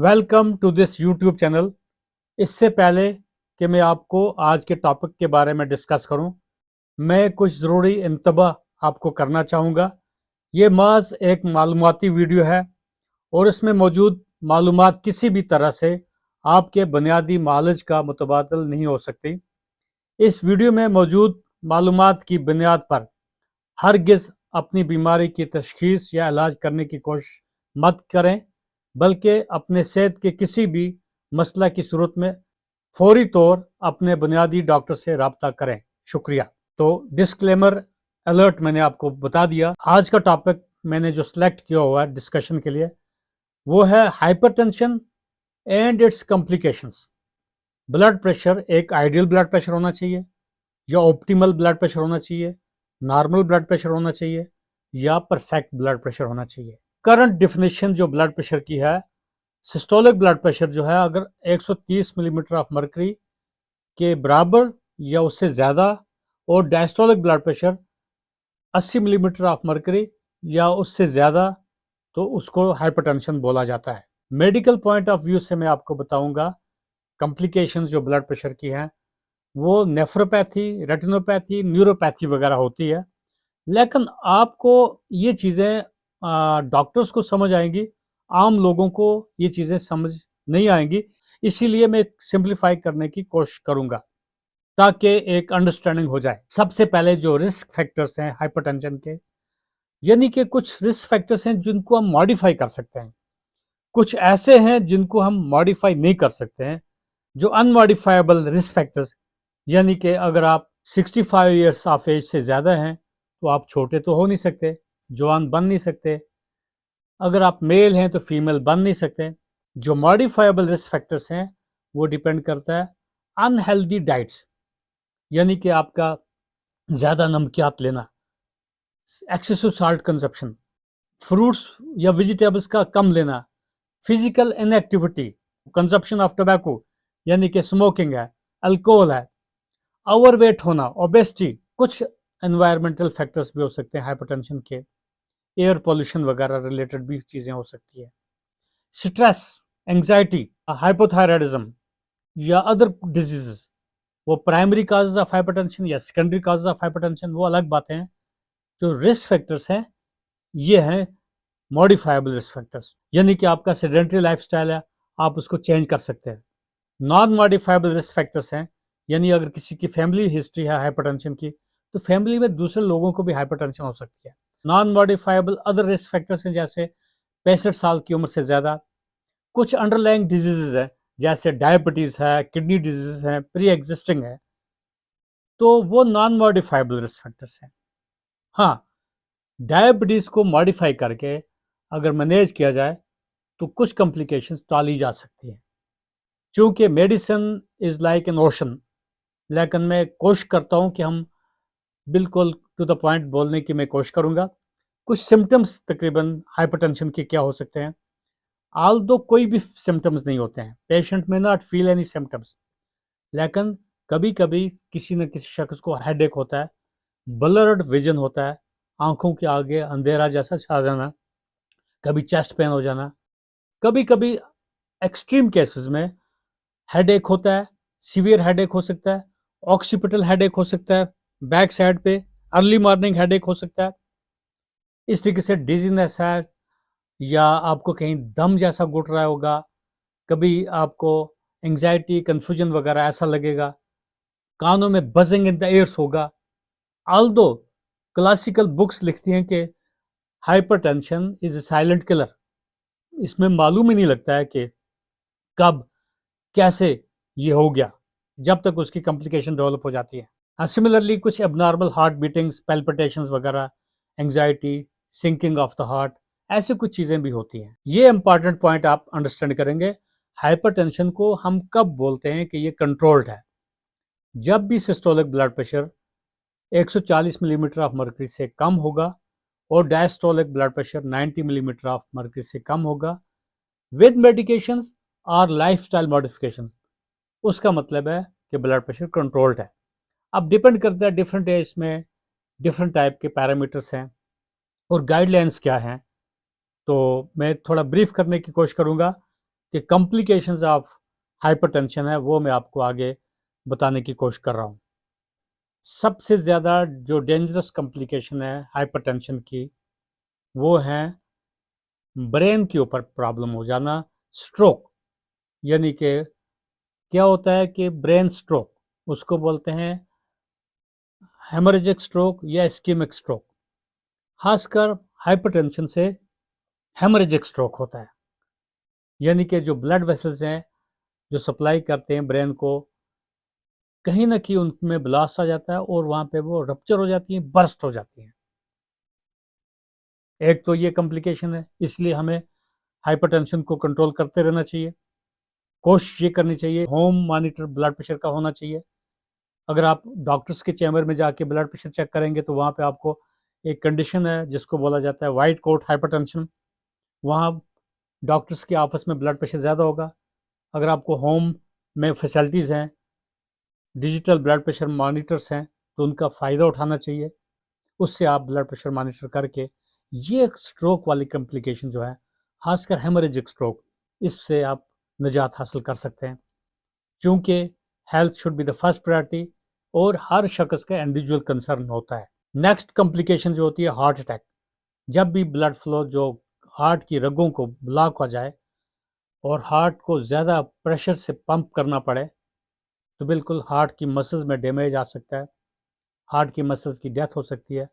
Welcome to this YouTube channel. इससे पहले कि मैं आपको आज के टॉपिक के बारे में डिस्कस करूं, मैं कुछ ज़रूरी इंतबाह आपको करना चाहूँगा। ये महज एक मालूमाती वीडियो है और इसमें मौजूद मालूमात किसी भी तरह से आपके बुनियादी नॉलेज का मुतबादल नहीं हो सकती। इस वीडियो में मौजूद मालूमात की बुनियाद पर हरगिज़ अपनी बीमारी की तशख़ीस या इलाज करने की कोशिश मत करें, बल्कि अपने सेहत के किसी भी मसला की सूरत में फौरी तौर अपने बुनियादी डॉक्टर से रब्ता करें। शुक्रिया। तो डिस्क्लेमर अलर्ट मैंने आपको बता दिया। आज का टॉपिक मैंने जो सिलेक्ट किया हुआ है डिस्कशन के लिए, वो है hypertension and it's complications. Blood pressure एक आइडियल ब्लड प्रेशर होना चाहिए या ऑप्टिमल ब्लड प्रेशर होना चाहिए, नॉर्मल ब्लड प्रेशर होना चाहिए या परफेक्ट ब्लड प्रेशर होना चाहिए। करंट डिफिनेशन जो ब्लड प्रेशर की है, सिस्टोलिक ब्लड प्रेशर जो है, अगर 130 मिलीमीटर ऑफ मर्करी के बराबर या उससे ज़्यादा, और diastolic blood pressure 80 millimetre of mercury या उससे ज़्यादा, तो उसको हाइपरटेंशन बोला जाता है। मेडिकल पॉइंट ऑफ व्यू से मैं आपको बताऊंगा कॉम्प्लिकेशंस जो ब्लड प्रेशर की हैं, वो नेफ्रोपैथी, रेटिनोपैथी, न्यूरोपैथी वगैरह होती है। लेकिन आपको ये चीज़ें डॉक्टर्स को समझ आएंगी, आम लोगों को ये चीज़ें समझ नहीं आएंगी। इसीलिए मैं सिंप्लीफाई करने की कोशिश करूंगा ताकि एक अंडरस्टैंडिंग हो जाए। सबसे पहले जो रिस्क फैक्टर्स हैं हाइपरटेंशन के, यानी कि कुछ रिस्क फैक्टर्स हैं जिनको हम मॉडिफाई कर सकते हैं, कुछ ऐसे हैं जिनको हम मॉडिफाई नहीं कर सकते हैं, जो अनमॉडिफाइबल रिस्क फैक्टर्स। यानी कि अगर आप 65 ईयर्स ऑफ एज से ज़्यादा हैं तो आप छोटे तो हो नहीं सकते, जवान बन नहीं सकते। अगर आप मेल हैं तो फीमेल बन नहीं सकते। जो मॉडिफाइबल रिस्क फैक्टर्स हैं वो डिपेंड करता है अनहेल्दी डाइट्स, यानी कि आपका ज़्यादा नमकियात लेना, एक्सेसिव साल्ट कंजप्शन, फ्रूट्स या वेजिटेबल्स का कम लेना, physical inactivity, consumption of tobacco यानी कि स्मोकिंग है, अल्कोहल है, ओवरवेट होना, ओबेसिटी। कुछ एनवायरमेंटल फैक्टर्स भी हो सकते हैं हाइपरटेंशन के, एयर पोल्यूशन वगैरह रिलेटेड भी चीज़ें हो सकती है। स्ट्रेस, एंग्जाइटी, हाइपोथायराइडिज्म या अदर डिजीजेस, वो प्राइमरी काजेज ऑफ हाइपरटेंशन या सेकेंडरी काजेज ऑफ हाइपरटेंशन, वो अलग बातें हैं। जो रिस्क फैक्टर्स हैं ये हैं मॉडिफाइबल रिस्क फैक्टर्स, यानी कि आपका सेडेंटरी लाइफस्टाइल है, आप उसको चेंज कर सकते हैं। नॉन मॉडिफाइबल रिस्क फैक्टर्स हैं, यानी अगर किसी की फैमिली हिस्ट्री है हाइपरटेंशन की, तो फैमिली में दूसरे लोगों को भी हाइपरटेंशन हो सकती है। Non modifiable other risk factors हैं, जैसे 65 साल की उम्र से ज़्यादा, कुछ अंडरलाइंग डिजीजेज है जैसे डायबिटीज़ है, किडनी डिजीज है, प्री एग्जिस्टिंग है, तो वो नॉन मॉडिफाइबल रिस्क फैक्टर्स हैं। हाँ, डायबिटीज़ को मॉडिफाई करके अगर मैनेज किया जाए तो कुछ कॉम्प्लिकेशंस टाली जा सकती हैं। चूँकि medicine is like an ocean, लेकिन मैं कोशिश करता हूँ कि हम बिल्कुल टू द पॉइंट बोलने की मैं कोशिश करूँगा। कुछ सिम्पटम्स तकरीबन हाइपरटेंशन के क्या हो सकते हैं, ऑल्दो कोई भी सिम्पटम्स नहीं होते हैं, पेशेंट में नॉट फील एनी सिम्पटम्स, लेकिन कभी-कभी किसी न किसी शख्स को हेडेक होता है, ब्लर्ड विजन होता है, आँखों के आगे अंधेरा जैसा छा जाना, कभी चेस्ट पेन हो जाना, कभी-कभी एक्सट्रीम केसेस में हेडेक होता है, सीवियर हेडेक हो सकता है, ऑक्सीपिटल हेडेक हो सकता है, बैक साइड पे अर्ली मॉर्निंग हेडेक हो सकता है। इस तरीके से डिजीनेस है, या आपको कहीं दम जैसा घुट रहा होगा, कभी आपको एंग्जाइटी, कन्फ्यूजन वगैरह ऐसा लगेगा, कानों में बजिंग इन द ईयर्स होगा। ऑल्दो क्लासिकल बुक्स लिखती हैं कि hypertension is a silent killer, इसमें मालूम ही नहीं लगता है कि कब कैसे ये हो गया, जब तक उसकी कॉम्प्लिकेशन डेवलप हो जाती है। सिमिलरली कुछ एबनॉर्मल हार्ट बीटिंग्स, पैल्पिटेशंस वगैरह, anxiety, sinking of the heart, ऐसी कुछ चीज़ें भी होती हैं। ये इंपॉर्टेंट पॉइंट आप अंडरस्टैंड करेंगे। हाइपरटेंशन को हम कब बोलते हैं कि ये कंट्रोल्ड है, जब भी systolic blood pressure 140 millimetre of mercury से कम होगा और diastolic blood pressure 90 millimetre of mercury से कम होगा विद मेडिकेशंस और लाइफस्टाइल मॉडिफिकेशंस, उसका मतलब है कि ब्लड प्रेशर कंट्रोल्ड है। अब डिपेंड करता है डिफरेंट एज में डिफरेंट टाइप के पैरामीटर्स हैं और गाइडलाइंस क्या हैं, तो मैं थोड़ा ब्रीफ करने की कोशिश करूंगा कि कॉम्प्लिकेशंस ऑफ हाइपरटेंशन है वो मैं आपको आगे बताने की कोशिश कर रहा हूँ। सबसे ज़्यादा जो डेंजरस कॉम्प्लिकेशन है हाइपरटेंशन की वो है ब्रेन के ऊपर प्रॉब्लम हो जाना, स्ट्रोक। यानी कि क्या होता है कि ब्रेन स्ट्रोक उसको बोलते हैं हेमोरेजिक स्ट्रोक या इस्केमिक स्ट्रोक। खासकर हाइपरटेंशन से हेमोरेजिक स्ट्रोक होता है, यानी कि जो ब्लड वेसल्स हैं जो सप्लाई करते हैं ब्रेन को, कहीं ना कहीं उनमें ब्लास्ट आ जाता है और वहां पे वो रप्चर हो जाती हैं, बर्स्ट हो जाती हैं। एक तो ये कॉम्प्लिकेशन है, इसलिए हमें हाइपरटेंशन को कंट्रोल करते रहना चाहिए। कोशिश ये करनी चाहिए होम मॉनिटर ब्लड प्रेशर का होना चाहिए। अगर आप डॉक्टर्स के चैम्बर में जाके ब्लड प्रेशर चेक करेंगे तो वहाँ पे आपको एक कंडीशन है जिसको बोला जाता है वाइट कोट हाइपरटेंशन। वहाँ डॉक्टर्स के ऑफिस में ब्लड प्रेशर ज़्यादा होगा। अगर आपको होम में फैसिलिटीज़ हैं, डिजिटल ब्लड प्रेशर मॉनिटर्स हैं, तो उनका फ़ायदा उठाना चाहिए। उससे आप ब्लड प्रेशर मॉनिटर करके ये स्ट्रोक वाली कॉम्प्लिकेशन जो है, खासकर हेमोरेजिक स्ट्रोक, इससे आप निजात हासिल कर सकते हैं। चूँकि health should be the first priority और हर शख्स का इंडिविजुअल कंसर्न होता है। नेक्स्ट कॉम्प्लिकेशन जो होती है हार्ट अटैक। जब भी ब्लड फ्लो जो हार्ट की रगों को ब्लॉक हो जाए और हार्ट को ज़्यादा प्रेशर से पंप करना पड़े, तो बिल्कुल हार्ट की मसल्स में डैमेज आ सकता है, हार्ट की मसल्स की डेथ हो सकती है,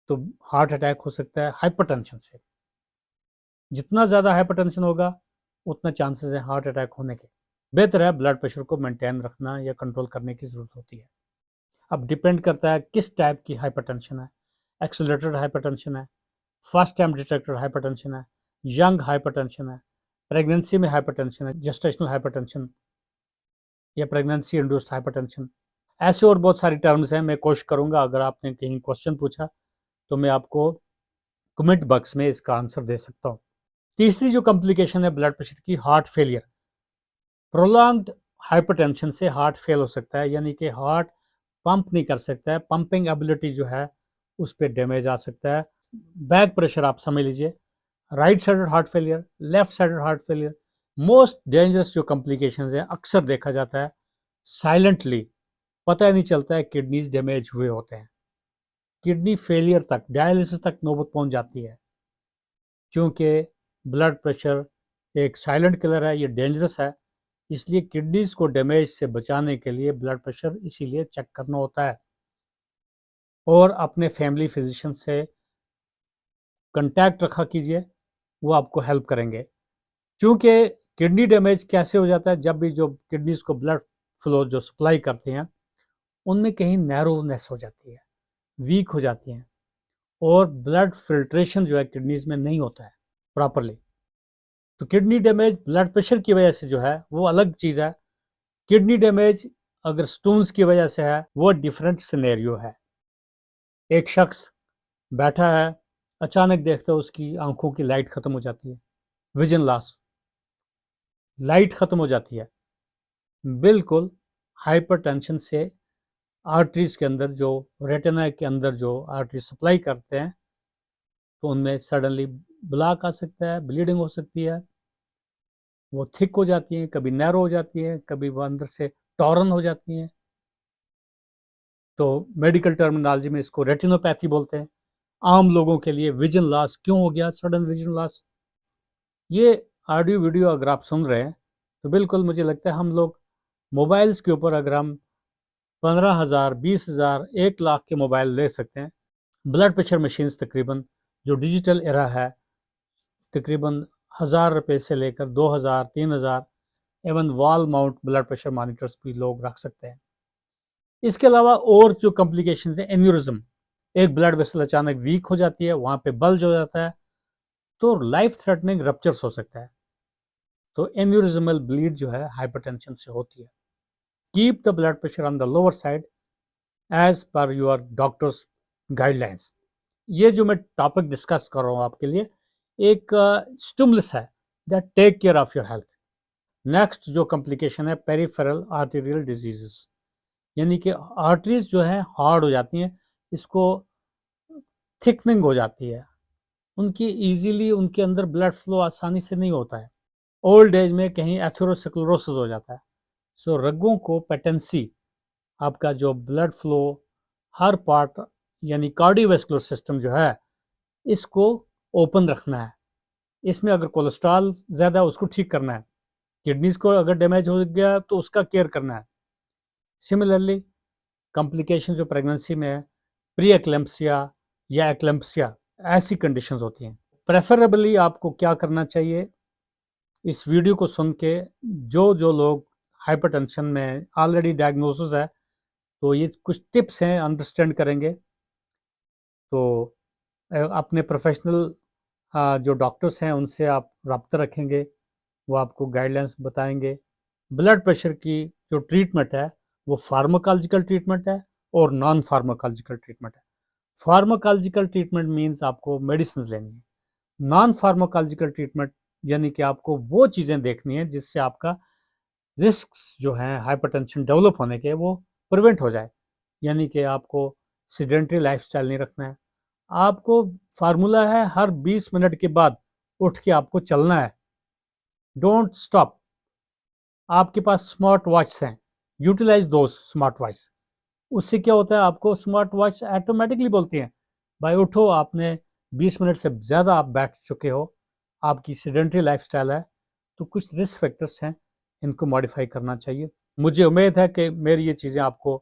तो हार्ट अटैक हो सकता है हाइपरटेंशन से। जितना ज़्यादा हाइपरटेंशन होगा उतना चांसेस है हार्ट अटैक होने के। बेहतर है ब्लड प्रेशर को मेंटेन रखना या कंट्रोल करने की ज़रूरत होती है। अब डिपेंड करता है किस टाइप की हाइपरटेंशन है। एक्सेलरेटेड हाइपरटेंशन है, फर्स्ट टाइम डिटेक्टेड हाइपरटेंशन है, यंग हाइपरटेंशन है, प्रेगनेंसी में हाइपरटेंशन है, जेस्टेशनल हाइपरटेंशन या प्रेगनेंसी इंड्यूस्ड हाइपरटेंशन। ऐसे और बहुत सारी टर्म्स हैं। मैं कोशिश करूंगा अगर आपने कहीं क्वेश्चन पूछा तो मैं आपको कमेंट बॉक्स में इसका आंसर दे सकता हूँ। तीसरी जो कॉम्प्लिकेशन है ब्लड प्रेशर की, हार्ट फेलियर। प्रोलॉन्ग्ड हाइपरटेंशन से हार्ट फेल हो सकता है, यानी कि हार्ट पंप नहीं कर सकता है, पंपिंग एबिलिटी जो है उस पर डैमेज आ सकता है। बैक प्रेशर आप समझ लीजिए, right sided heart failure, left sided heart failure. Most dangerous जो कॉम्प्लिकेशंस हैं अक्सर देखा जाता है साइलेंटली, पता ही नहीं चलता है किडनीज डैमेज हुए होते हैं, किडनी फेलियर तक, डायलिसिस तक नौबत पहुंच जाती है। क्योंकि ब्लड प्रेशर एक साइलेंट किलर है, ये डेंजरस है, इसलिए किडनीज को डैमेज से बचाने के लिए ब्लड प्रेशर इसीलिए चेक करना होता है। और अपने फैमिली फिजिशियन से कांटेक्ट रखा कीजिए, वो आपको हेल्प करेंगे। क्योंकि किडनी डैमेज कैसे हो जाता है, जब भी जो किडनीज को ब्लड फ्लो जो सप्लाई करते हैं उनमें कहीं नैरोनेस हो जाती है, वीक हो जाती हैं और ब्लड फिल्ट्रेशन जो है किडनीज में नहीं होता है प्रॉपरली। तो किडनी डैमेज ब्लड प्रेशर की वजह से जो है वो अलग चीज़ है। किडनी डैमेज अगर स्टोन्स की वजह से है वो डिफरेंट सिनेरियो है। एक शख्स बैठा है, अचानक देखता है उसकी आंखों की लाइट खत्म हो जाती है, विजन लॉस, लाइट खत्म हो जाती है। बिल्कुल हाइपरटेंशन से आर्टरीज के अंदर जो रेटिना के अंदर जो आर्टरी सप्लाई करते हैं तो उनमें सडनली ब्लॉक आ सकता है, ब्लीडिंग हो सकती है, वो थिक हो जाती हैं, कभी नैरो हो जाती है, कभी वो अंदर से टॉरन हो जाती हैं। तो मेडिकल टर्मिनोलॉजी में इसको रेटिनोपैथी बोलते हैं। आम लोगों के लिए विजन लॉस क्यों हो गया, सडन विजन लॉस। ये ऑडियो वीडियो अगर आप सुन रहे हैं तो बिल्कुल मुझे लगता है हम लोग मोबाइल्स के ऊपर अगर हम 15,000, 20,000, 1 लाख के मोबाइल ले सकते हैं। ब्लड प्रेशर मशीन्स तकरीबन जो डिजिटल एरा है तकरीबन 1,000 रुपये से लेकर 2,000, 3,000, एवं wall mount blood pressure monitors भी लोग रख सकते हैं। इसके अलावा और जो कॉम्प्लिकेशंस है, एन्यूरिज्म। एक ब्लड वेसल अचानक वीक हो जाती है, वहां पे बल्ज हो जाता है तो लाइफ थ्रेटनिंग रप्चर्स हो सकता है। तो एन्यूरिज्मल ब्लीड जो है हाइपरटेंशन से होती है। Keep the blood pressure on the lower side as per your doctor's guidelines. ये जो मैं टॉपिक डिस्कस कर रहा हूँ आपके लिए एक स्टिमुलस है that take care of your health. Next जो कॉम्प्लिकेशन है पेरिफेरल आर्टेरियल डिजीजेस, यानी कि आर्टरीज जो है हार्ड हो जाती हैं, इसको थिकनिंग हो जाती है, उनकी इजीली उनके अंदर ब्लड फ्लो आसानी से नहीं होता है। ओल्ड एज में कहीं एथेरोस्क्लेरोसिस हो जाता है। सो रगों को पेटेंसी, आपका जो ब्लड फ्लो हर पार्ट यानी कार्डियोवैस्कुलर सिस्टम जो है, इसको ओपन रखना है। इसमें अगर कोलेस्ट्रॉल ज़्यादा है उसको ठीक करना है, किडनीज़ को अगर डैमेज हो गया तो उसका केयर करना है। सिमिलरली कॉम्प्लिकेशन जो प्रेगनेंसी में है, प्री एक्लेम्पसिया या एक्लेम्पसिया, ऐसी कंडीशंस होती हैं। प्रेफरेबली आपको क्या करना चाहिए, इस वीडियो को सुन के जो लोग हाइपरटेंशन में ऑलरेडी डायग्नोसिस है, तो ये कुछ टिप्स हैं, अंडरस्टैंड करेंगे तो अपने प्रोफेशनल जो डॉक्टर्स हैं उनसे आप रब्ता रखेंगे, वो आपको गाइडलाइंस बताएंगे। ब्लड प्रेशर की जो ट्रीटमेंट है वो फार्माकोलॉजिकल ट्रीटमेंट है और नॉन फार्माकोलॉजिकल ट्रीटमेंट है। फार्माकोलॉजिकल ट्रीटमेंट मीन्स आपको मेडिसिन लेनी है। नॉन फार्माकोलॉजिकल ट्रीटमेंट यानी कि आपको वो चीज़ें देखनी है जिससे आपका रिस्क्स जो हैं हाइपरटेंशन डेवलप होने के वो प्रिवेंट हो जाए। यानी कि आपको सीडेंटरी लाइफस्टाइल नहीं रखना है। आपको फार्मूला है, हर 20 मिनट के बाद उठ के आपको चलना है। Don't stop. आपके पास स्मार्ट वॉच हैं, यूटिलाइज दो स्मार्ट वॉच। उससे क्या होता है, आपको स्मार्ट वॉच ऑटोमेटिकली बोलती हैं भाई उठो, आपने 20 मिनट से ज़्यादा आप बैठ चुके हो, आपकी सीडेंटरी लाइफस्टाइल है, तो कुछ रिस्क फैक्टर्स हैं, इनको मॉडिफाई करना चाहिए। मुझे उम्मीद है कि मेरी ये चीज़ें आपको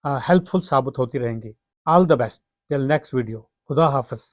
हेल्पफुल साबित होती रहेंगी। All the best till next video. खुदा हाफिज़।